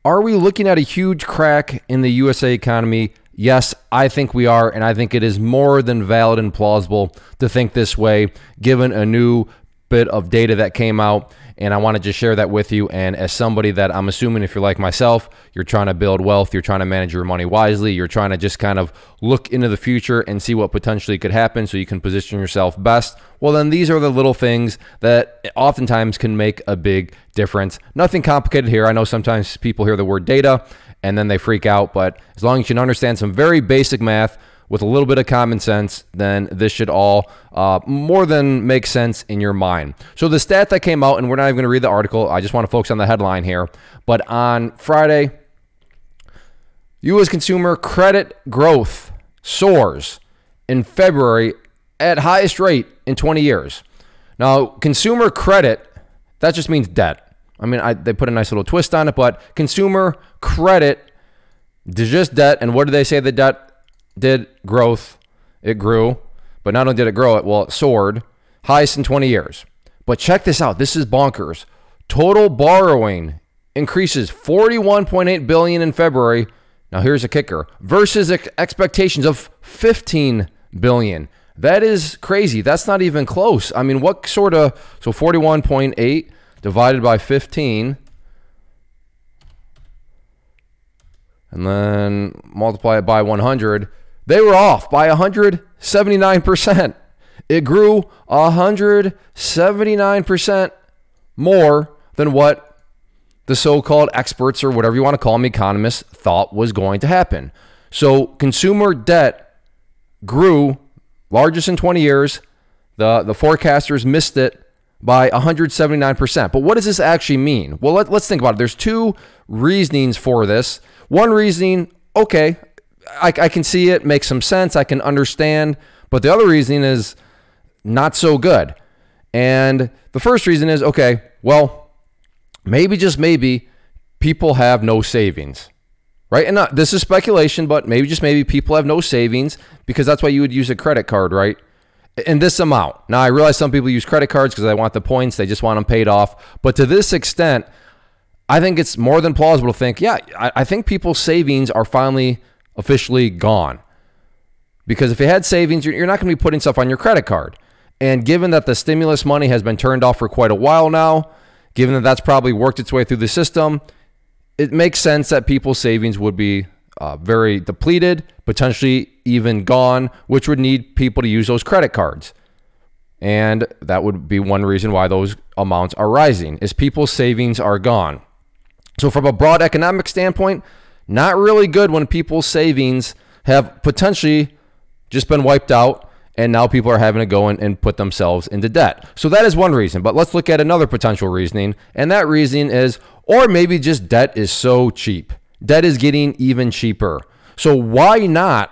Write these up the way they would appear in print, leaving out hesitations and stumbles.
Are we looking at a huge crack in the USA economy? Yes, I think we are, and I think it is more than valid and plausible to think this way, given a new bit of data that came out, and I want to just share that with you. And as somebody that I'm assuming, if you're like myself, you're trying to build wealth, you're trying to manage your money wisely, you're trying to just kind of look into the future and see what potentially could happen so you can position yourself best, well, then these are the little things that oftentimes can make a big difference. Nothing complicated here. I know sometimes people hear the word data and then they freak out, but as long as you can understand some very basic math with a little bit of common sense, then this should all more than make sense in your mind. So the stat that came out, and we're not even going to read the article, I just want to focus on the headline here, but on Friday, U.S. consumer credit growth soars in February at highest rate in 20 years. Now, consumer credit, that just means debt. I mean, they put a nice little twist on it, but consumer credit is just debt. And what did they say the debt did? Growth. It grew. But not only did it grow, it soared. Highest in 20 years. But check this out. This is bonkers. Total borrowing increases $41.8 billion in February. Now here's a kicker. Versus expectations of $15 billion. That is crazy. That's not even close. I mean, what sort of, so 41.8 divided by 15, and then multiply it by 100. They were off by 179%. It grew 179% more than what the so-called experts, or whatever you want to call them, economists, thought was going to happen. So consumer debt grew, largest in 20 years. The forecasters missed it by 179%. But what does this actually mean? Well, let's think about it. There's two reasonings for this. One reasoning, okay, I can see it, makes some sense, I can understand. But the other reasoning is not so good. And the first reason is, okay, well, maybe, just maybe, people have no savings, right? And this is speculation, but maybe, just maybe, people have no savings because that's why you would use a credit card, right? In this amount. Now, I realize some people use credit cards because they want the points. They just want them paid off. But to this extent, I think it's more than plausible to think, yeah, I think people's savings are finally officially gone. Because if you had savings, you're not going to be putting stuff on your credit card. And given that the stimulus money has been turned off for quite a while now, given that that's probably worked its way through the system, it makes sense that people's savings would be very depleted, potentially even gone, which would need people to use those credit cards. And that would be one reason why those amounts are rising, is people's savings are gone. So from a broad economic standpoint, not really good when people's savings have potentially just been wiped out and now people are having to go and put themselves into debt. So that is one reason. But let's look at another potential reasoning, and that reasoning is, or maybe just debt is so cheap. Debt is getting even cheaper. So why not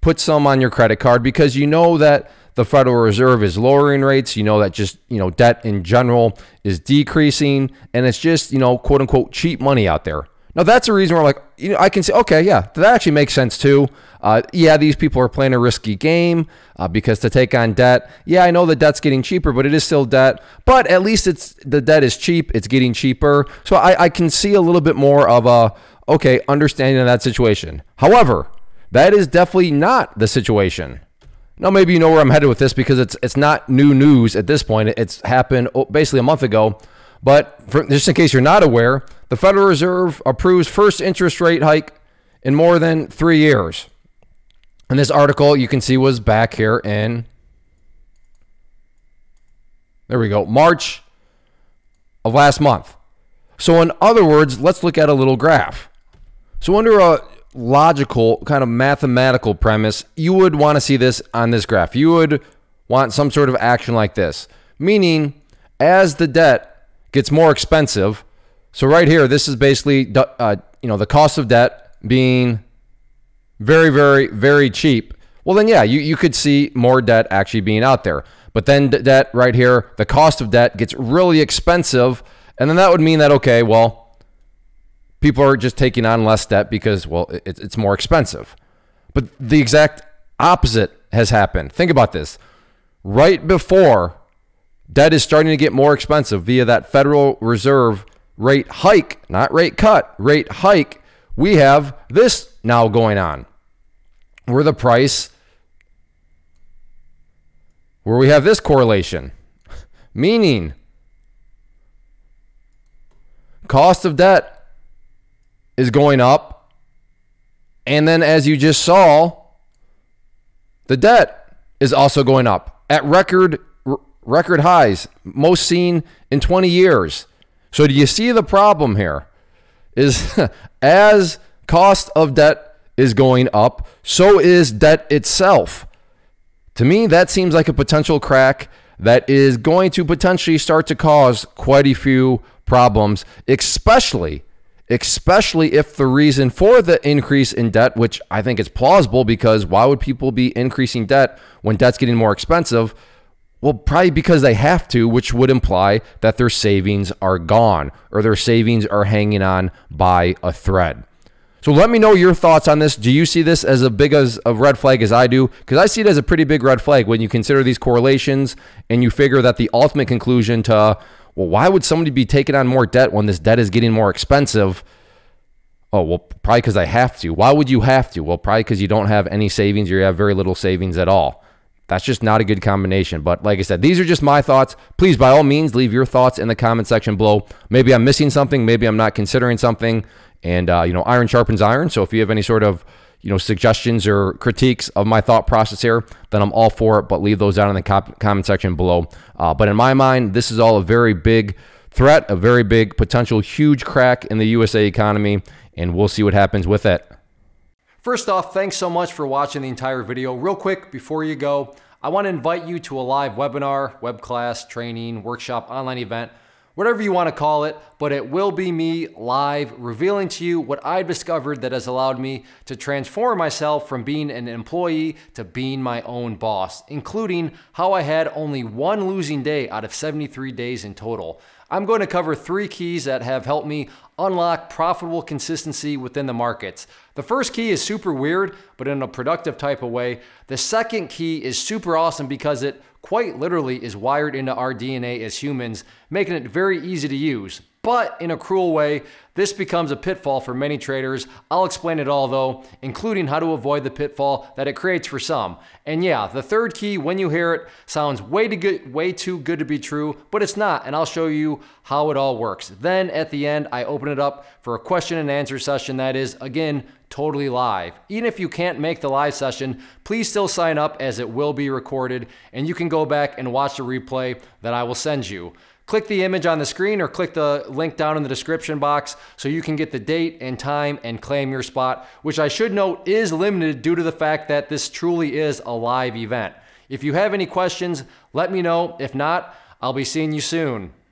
put some on your credit card? Because you know that the Federal Reserve is lowering rates. You know that just, debt in general is decreasing, and it's just, quote unquote, cheap money out there. Now that's a reason where I'm like, I can say, okay, yeah, that actually makes sense too. Yeah, these people are playing a risky game because to take on debt, yeah, I know the debt's getting cheaper, but it is still debt. But at least the debt is cheap. It's getting cheaper. So I can see a little bit more of a, okay, understanding of that situation. However, that is definitely not the situation. Now, maybe you know where I'm headed with this because it's not new news at this point. It's happened basically a month ago. But just in case you're not aware, the Federal Reserve approves first interest rate hike in more than 3 years. And this article you can see was back here in, there we go, March of last month. So in other words, let's look at a little graph. So under a logical kind of mathematical premise, you would want to see this on this graph. You would want some sort of action like this, meaning as the debt gets more expensive. So right here, this is basically the cost of debt being very, very, very cheap. Well, then yeah, you could see more debt actually being out there. But then debt right here, the cost of debt gets really expensive, and then that would mean that, okay, well, people are just taking on less debt because, well, it's more expensive. But the exact opposite has happened. Think about this. Right before debt is starting to get more expensive via that Federal Reserve rate hike, not rate cut, rate hike, we have this now going on where the price, where we have this correlation, meaning cost of debt is going up. And then as you just saw, the debt is also going up at record highs, most seen in 20 years. So do you see the problem here? Is as cost of debt is going up, so is debt itself. To me, that seems like a potential crack that is going to potentially start to cause quite a few problems, especially if the reason for the increase in debt, which I think is plausible, because why would people be increasing debt when debt's getting more expensive? Well, probably because they have to, which would imply that their savings are gone or their savings are hanging on by a thread. So let me know your thoughts on this. Do you see this as big as a red flag as I do? Because I see it as a pretty big red flag when you consider these correlations and you figure that the ultimate conclusion to, well, why would somebody be taking on more debt when this debt is getting more expensive? Oh, well, probably because I have to. Why would you have to? Well, probably because you don't have any savings or you have very little savings at all. That's just not a good combination. But like I said, these are just my thoughts. Please, by all means, leave your thoughts in the comment section below. Maybe I'm missing something. Maybe I'm not considering something. And, iron sharpens iron. So if you have any sort of, suggestions or critiques of my thought process here, then I'm all for it. But leave those down in the comment section below. But in my mind, this is all a very big threat, a very big potential huge crack in the USA economy. And we'll see what happens with it. First off, thanks so much for watching the entire video. Real quick, before you go, I want to invite you to a live webinar, web class, training, workshop, online event, whatever you want to call it, but it will be me live revealing to you what I've discovered that has allowed me to transform myself from being an employee to being my own boss, including how I had only one losing day out of 73 days in total. I'm going to cover 3 keys that have helped me unlock profitable consistency within the markets. The first key is super weird, but in a productive type of way. The second key is super awesome because it quite literally is wired into our DNA as humans, making it very easy to use. But in a cruel way, this becomes a pitfall for many traders. I'll explain it all though, including how to avoid the pitfall that it creates for some. And yeah, the third key, when you hear it, sounds way too good to be true, but it's not, and I'll show you how it all works. Then at the end, I open it up for a question and answer session that is, again, totally live. Even if you can't make the live session, please still sign up as it will be recorded, and you can go back and watch the replay that I will send you. Click the image on the screen or click the link down in the description box so you can get the date and time and claim your spot, which I should note is limited due to the fact that this truly is a live event. If you have any questions, let me know. If not, I'll be seeing you soon.